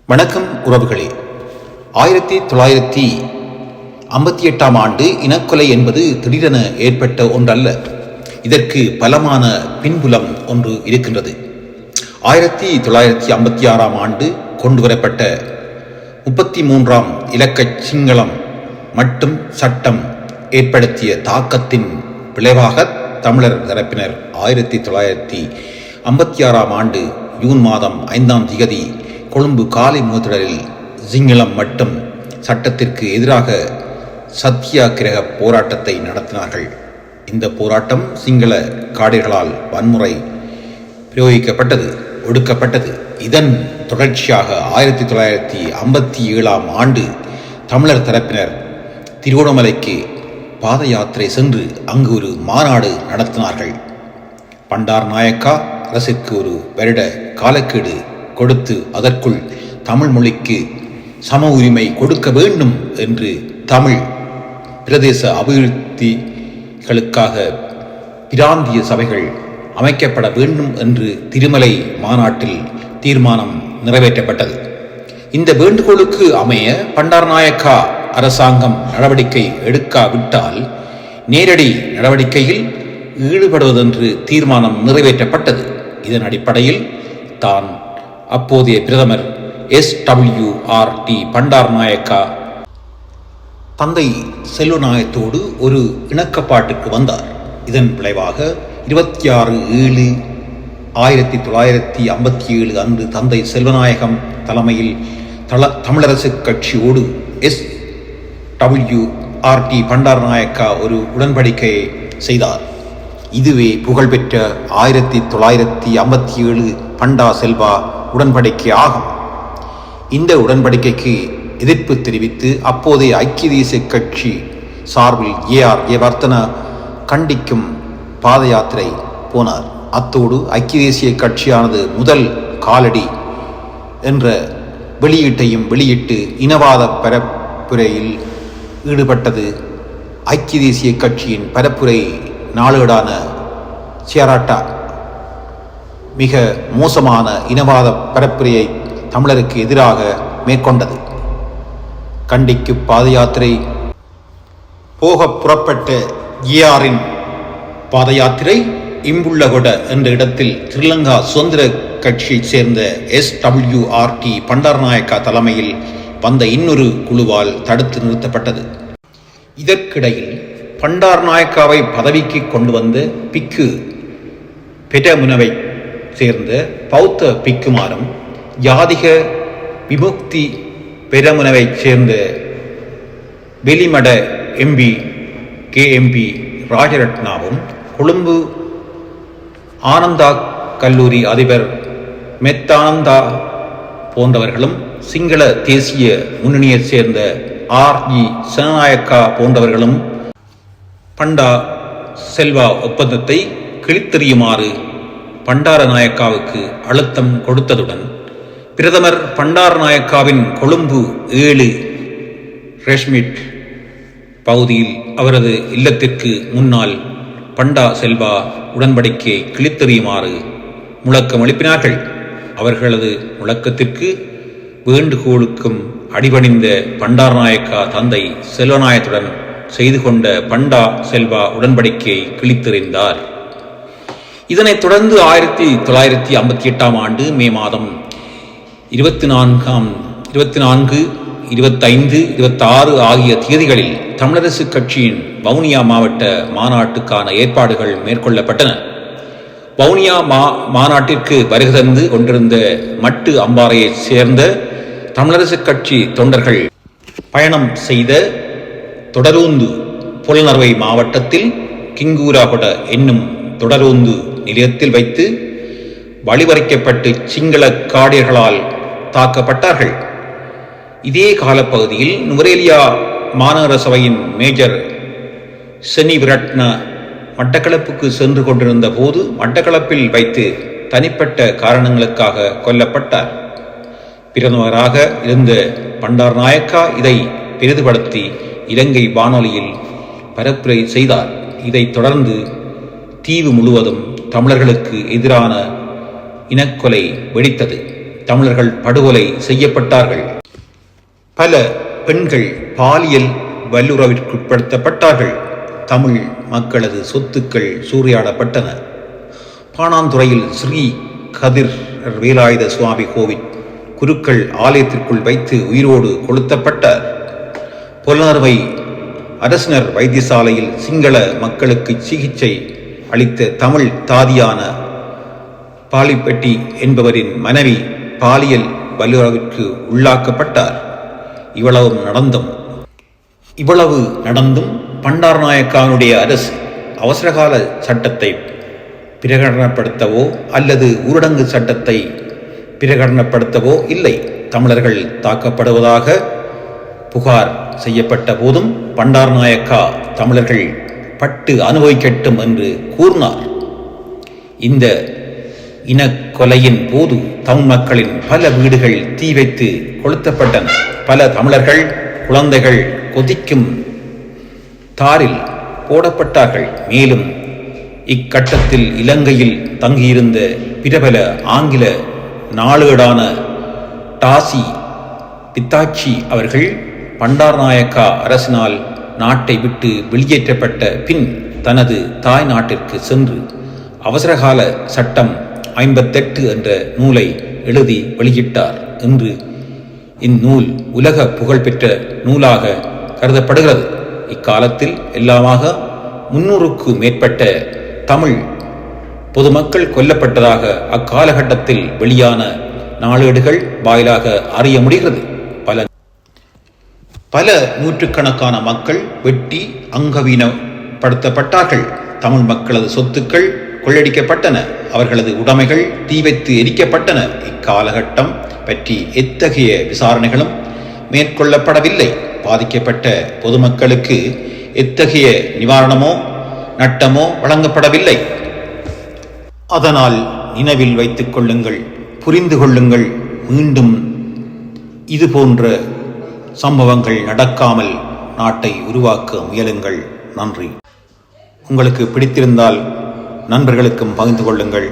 வணக்கம் உறவுகளே. 1958 ஆண்டு இனக்கொலை என்பது திடீரென ஏற்பட்ட ஒன்றல்ல. இதற்கு பலமான பின்புலம் ஒன்று இருக்கின்றது. 1956 ஆண்டு கொண்டுவரப்பட்ட 33ஆம் இலக்க சிங்களம் மட்டும் சட்டம் ஏற்படுத்திய தாக்கத்தின் விளைவாக தமிழர் தரப்பினர் 1956 ஆண்டு ஜூன் மாதம் 5ஆம் திகதி கொழும்பு காலை முகத்திடலில் சிங்களம் மட்டும் சட்டத்திற்கு எதிராக சத்தியாகிரக போராட்டத்தை நடத்தினார்கள். இந்த போராட்டம் சிங்கள காடைகளால் வன்முறை பிரயோகிக்கப்பட்டது, ஒடுக்கப்பட்டது. இதன் தொடர்ச்சியாக 1957 ஆண்டு தமிழர் தரப்பினர் திருகோணமலைக்கு பாத யாத்திரை சென்று அங்கு ஒரு மாநாடு நடத்தினார்கள். பண்டார் நாயக்கா அரசுக்கு ஒரு வருட காலக்கெடு கொடுத்து அதற்குள் தமிழ் மொழிக்கு சம உரிமை கொடுக்க வேண்டும் என்று தமிழ் பிரதேச அபிவிருத்திகளுக்காக பிராந்திய சபைகள் அமைக்கப்பட வேண்டும் என்று திருமலை மாநாட்டில் தீர்மானம் நிறைவேற்றப்பட்டது. இந்த வேண்டுகோளுக்கு அமைய பண்டார் நாயக்கா அரசாங்கம் நடவடிக்கை எடுக்காவிட்டால் நேரடி நடவடிக்கையில் ஈடுபடுவதென்று தீர்மானம் நிறைவேற்றப்பட்டது. இதன் அடிப்படையில் தான் அப்போதைய பிரதமர் SWRT பண்டார் நாயக்கா தந்தை செல்வநாயகத்தோடு ஒரு இணக்கப்பாட்டுக்கு வந்தார். இதன் விளைவாக 26/7/1957 அன்று தந்தை செல்வநாயகம் தலைமையில் தமிழரசு கட்சியோடு SWRT பண்டார் நாயக்கா ஒரு உடன்படிக்கையை செய்தார். இதுவே புகழ்பெற்ற 1957 பண்டா செல்வா உடன்படிக்கை ஆகும். இந்த உடன்படிக்கைக்கு எதிர்ப்பு தெரிவித்து அப்போதைய ஐக்கிய தேசிய கட்சி சார்பில் AR ஜெயவர்தன கண்டிக்கும் பாத யாத்திரை போனார். அத்தோடு ஐக்கிய தேசிய கட்சியானது முதல் காலடி என்ற வெளியீட்டையும் வெளியிட்டு இனவாத பரப்புரையில் ஈடுபட்டது. ஐக்கிய தேசிய கட்சியின் பரப்புரை நாளேடான சியராட்டா மிக மோசமான இனவாத பரப்புரையை தமிழருக்கு எதிராக மேற்கொண்டது. கண்டிக்கு பாத யாத்திரை போக புறப்பட்ட ARின் பாத யாத்திரை இம்புள்ளகொட என்ற இடத்தில் ஸ்ரீலங்கா சுதந்திர கட்சியைச் சேர்ந்த SWRT பண்டார் நாயக்கா தலைமையில் வந்த இன்னொரு குழுவால் தடுத்து நிறுத்தப்பட்டது. இதற்கிடையில் பண்டார் நாயக்காவை பதவிக்கு கொண்டு வந்த பிக்கு பெரமுனவை சேர்ந்த பௌத்த பிக்குமாரும் யாதிக விமுக்தி பெரமுனவை சேர்ந்த வெளிமட MP KMP ராஜரட்னாவும் கொழும்பு ஆனந்தா கல்லூரி அதிபர் மெத்தானந்தா போன்றவர்களும் சிங்கள தேசிய முன்னணியைச் சேர்ந்த RG சனநாயக்கா போன்றவர்களும் பண்டா செல்வா ஒப்பந்தத்தை கிழித்தெறியுமாறு பண்டார நாயக்காவுக்கு அழுத்தம் கொடுத்ததுடன் பிரதமர் பண்டார நாயக்காவின் கொழும்பு 7 ரெஷ்மிட் பகுதியில் அவரது இல்லத்திற்கு முன்னால் பண்டா செல்வா உடன்படிக்கையை கிழித்தெறியுமாறு முழக்கம் எழுப்பினார்கள். அவர்களது முழக்கத்திற்கு வேண்டுகோளுக்கும் அடிபணிந்த பண்டார் நாயக்கா தந்தை செல்வநாயகத்துடன் செய்து கொண்ட பண்டா செல்வா உடன்படிக்கையை கிழித்தெறிந்தார். இதனைத் தொடர்ந்து 1958 ஆண்டு மே மாதம் 24, 25, 26 ஆகிய தேதிகளில் தமிழரசு கட்சியின் வவுனியா மாவட்ட மாநாட்டுக்கான ஏற்பாடுகள் மேற்கொள்ளப்பட்டன. வவுனியா மாநாட்டிற்கு வருகை தந்து கொண்டிருந்த மட்டு அம்பாறையைச் சேர்ந்த தமிழரசு கட்சி தொண்டர்கள் பயணம் செய்த தொடரூந்து புலனறுவை மாவட்டத்தில் கிங்கூராகொட என்னும் தொடரூந்து நிலையத்தில் வைத்து வழிவரைக்கப்பட்டு சிங்கள காடியர்களால் தாக்கப்பட்டார்கள். இதே காலப்பகுதியில் நுவரேலியா மாநகர சபையின் மேஜர் செனி விரட்ன மட்டக்களப்புக்கு சென்று கொண்டிருந்த போது மட்டக்களப்பில் வைத்து தனிப்பட்ட காரணங்களுக்காக கொல்லப்பட்டார். பிரதமராக இருந்த பண்டார் நாயக்கா இதை பெரிதுபடுத்தி இலங்கை வானொலியில் பரப்புரை செய்தார். இதைத் தொடர்ந்து தீவு முழுவதும் தமிழர்களுக்கு எதிரான இனக்கொலை வெடித்தது. தமிழர்கள் படுகொலை செய்யப்பட்டார்கள். பல பெண்கள் பாலியல் வல்லுறவிற்குட்படுத்தப்பட்டார்கள். தமிழ் மக்களது சொத்துக்கள் சூறையாடப்பட்டன. பாணாந்துறையில் ஸ்ரீ கதிர் வேலாயுத சுவாமி கோவில் குருக்கள் ஆலயத்திற்குள் வைத்து உயிரோடு கொளுத்தப்பட்டார். பொலனறுவை அரசினர் வைத்தியசாலையில் சிங்கள மக்களுக்கு சிகிச்சை அளித்த தமிழ் தாதியான பாலிப்பட்டி என்பவரின் மனைவி பாலியல் வல்லுறவிற்கு உள்ளாக்கப்பட்டார். இவ்வளவு நடந்தும் பண்டாரநாயக்காவுடைய அரசு அவசரகால சட்டத்தை பிரகடனப்படுத்தவோ அல்லது ஊரடங்கு சட்டத்தை பிரகடனப்படுத்தவோ இல்லை. தமிழர்கள் தாக்கப்படுவதாக புகார் செய்யப்பட்ட போதும் பண்டாரநாயக்கா தமிழர்கள் பட்டு அனுபவிக்கட்டும் என்று கூறினார். இந்த இனக்கொலையின் போது தமிழ் மக்களின் பல வீடுகள் தீ வைத்து கொளுத்தப்பட்டன. பல தமிழர்கள் குழந்தைகள் கொதிக்கும் தாரில் போடப்பட்டார்கள். மேலும் இக்கட்டத்தில் இலங்கையில் தங்கியிருந்த பிரபல ஆங்கில நாளேடான டாசி பித்தாச்சி அவர்கள் பண்டாரநாயக்கா அரசினால் நாட்டை விட்டு வெளியேற்றப்பட்ட பின் தனது தாய் நாட்டிற்கு சென்று அவசரகால சட்டம் 58 என்ற நூலை எழுதி வெளியிட்டார். என்று இந்நூல் உலக புகழ்பெற்ற நூலாக கருதப்படுகிறது. இக்காலத்தில் எல்லாமாக 300க்கு மேற்பட்ட தமிழ் பொதுமக்கள் கொல்லப்பட்டதாக அக்காலகட்டத்தில் வெளியான நாளேடுகள் வாயிலாக அறிய முடிகிறது. பல நூற்றுக்கணக்கான மக்கள் வெட்டி அங்கவீனப்படுத்தப்பட்டார்கள். தமிழ் மக்களது சொத்துக்கள் கொள்ளடிக்கப்பட்டன. அவர்களது உடைமைகள் தீ வைத்து எரிக்கப்பட்டன. இக்காலகட்டம் பற்றி எத்தகைய விசாரணைகளும் மேற்கொள்ளப்படவில்லை. பாதிக்கப்பட்ட பொதுமக்களுக்கு எத்தகைய நிவாரணமோ நட்டமோ வழங்கப்படவில்லை. அதனால் நினைவில் வைத்துக் கொள்ளுங்கள், புரிந்து கொள்ளுங்கள். மீண்டும் இதுபோன்ற சம்பவங்கள் நடக்காமல் நாட்டை உருவாக்க முயலுங்கள். நன்றி. உங்களுக்கு பிடித்திருந்தால் நண்பர்களுக்கும் பகிர்ந்து கொள்ளுங்கள்.